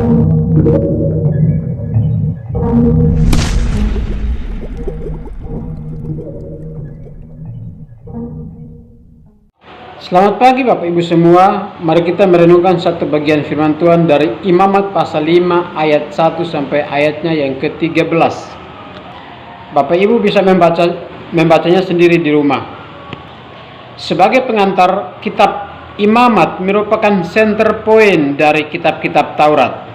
Selamat pagi Bapak Ibu semua. Mari kita merenungkan satu bagian firman Tuhan dari Imamat pasal 5 ayat 1 sampai ayatnya yang ke-13. Bapak Ibu bisa membacanya sendiri di rumah. Sebagai pengantar, kitab Imamat merupakan center point dari kitab-kitab Taurat.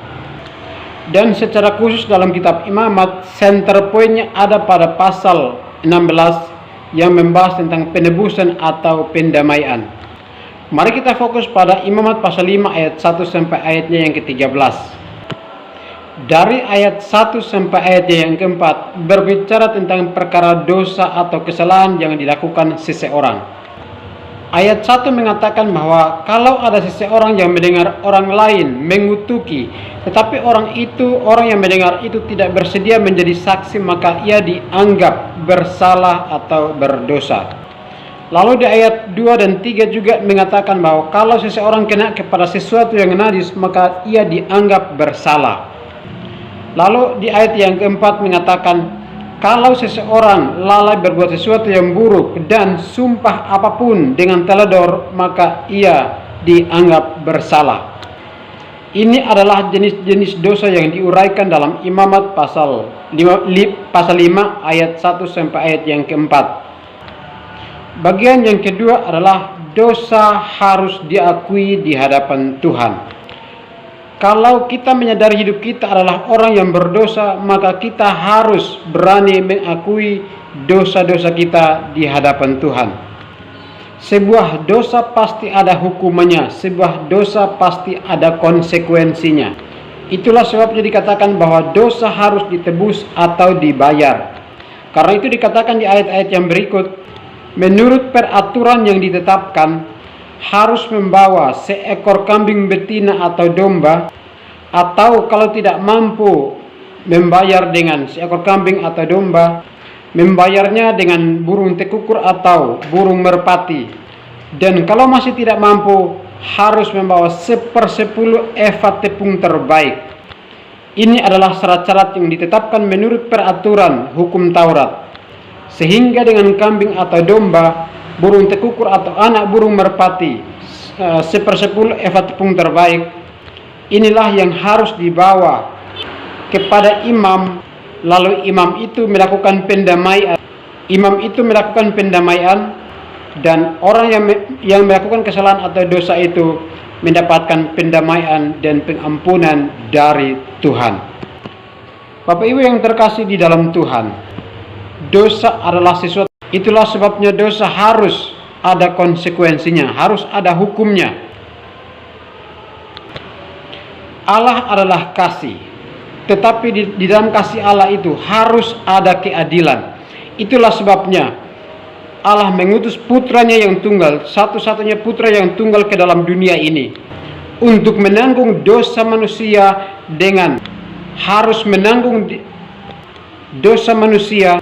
Dan secara khusus dalam kitab Imamat, center pointnya ada pada pasal 16 yang membahas tentang penebusan atau pendamaian. Mari kita fokus pada Imamat pasal 5 ayat 1 sampai ayatnya yang ke-13. Dari ayat 1 sampai ayatnya yang ke-4 berbicara tentang perkara dosa atau kesalahan yang dilakukan seseorang. Ayat 1 mengatakan bahwa kalau ada seseorang yang mendengar orang lain mengutuki, tetapi orang yang mendengar itu tidak bersedia menjadi saksi, maka ia dianggap bersalah atau berdosa. Lalu di ayat 2 dan 3 juga mengatakan bahwa kalau seseorang kena kepada sesuatu yang najis, maka ia dianggap bersalah. Lalu di ayat yang keempat mengatakan, kalau seseorang lalai berbuat sesuatu yang buruk dan sumpah apapun dengan teledor, maka ia dianggap bersalah. Ini adalah jenis-jenis dosa yang diuraikan dalam Imamat pasal 5 ayat 1 sampai ayat yang keempat. Bagian yang kedua adalah dosa harus diakui di hadapan Tuhan. Kalau kita menyadari hidup kita adalah orang yang berdosa, maka kita harus berani mengakui dosa-dosa kita di hadapan Tuhan. Sebuah dosa pasti ada hukumannya, sebuah dosa pasti ada konsekuensinya. Itulah sebabnya dikatakan bahwa dosa harus ditebus atau dibayar. Karena itu dikatakan di ayat-ayat yang berikut, menurut peraturan yang ditetapkan, harus membawa seekor kambing betina atau domba, atau kalau tidak mampu membayar dengan seekor kambing atau domba, membayarnya dengan burung tekukur atau burung merpati. Dan kalau masih tidak mampu, harus membawa 1/10 eva tepung terbaik. Ini adalah syarat-syarat yang ditetapkan menurut peraturan hukum Taurat. Sehingga dengan kambing atau domba, burung tekukur atau anak burung merpati 1/10 eva tepung terbaik, inilah yang harus dibawa kepada imam. Lalu imam itu melakukan pendamaian. Dan orang yang melakukan kesalahan atau dosa itu mendapatkan pendamaian dan pengampunan dari Tuhan. Bapak Ibu yang terkasih di dalam Tuhan, dosa adalah sesuatu. Itulah sebabnya dosa harus ada konsekuensinya, harus ada hukumnya. Allah adalah kasih, tetapi di dalam kasih Allah itu harus ada keadilan. Itulah sebabnya Allah mengutus putranya yang tunggal, satu-satunya putra yang tunggal ke dalam dunia ini, untuk menanggung dosa manusia, dengan harus menanggung dosa manusia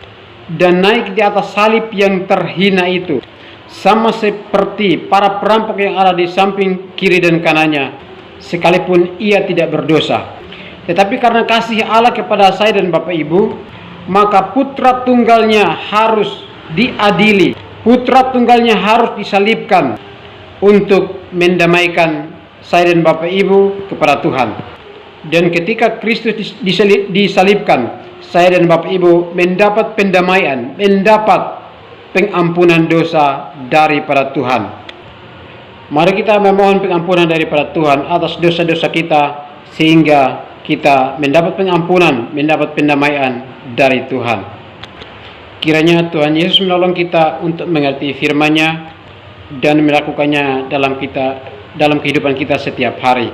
dan naik di atas salib yang terhina itu, sama seperti para perampok yang ada di samping kiri dan kanannya, sekalipun ia tidak berdosa. Tetapi karena kasih Allah kepada saya dan Bapak Ibu, maka putra tunggalnya harus diadili, putra tunggalnya harus disalibkan untuk mendamaikan saya dan Bapak Ibu kepada Tuhan. Dan ketika Kristus disalibkan, saya dan Bapak Ibu mendapat pendamaian, mendapat pengampunan dosa daripada Tuhan. Mari kita memohon pengampunan daripada Tuhan atas dosa-dosa kita, sehingga kita mendapat pengampunan, mendapat pendamaian dari Tuhan. Kiranya Tuhan Yesus menolong kita untuk mengerti firman-Nya dan melakukannya dalam kehidupan kita setiap hari.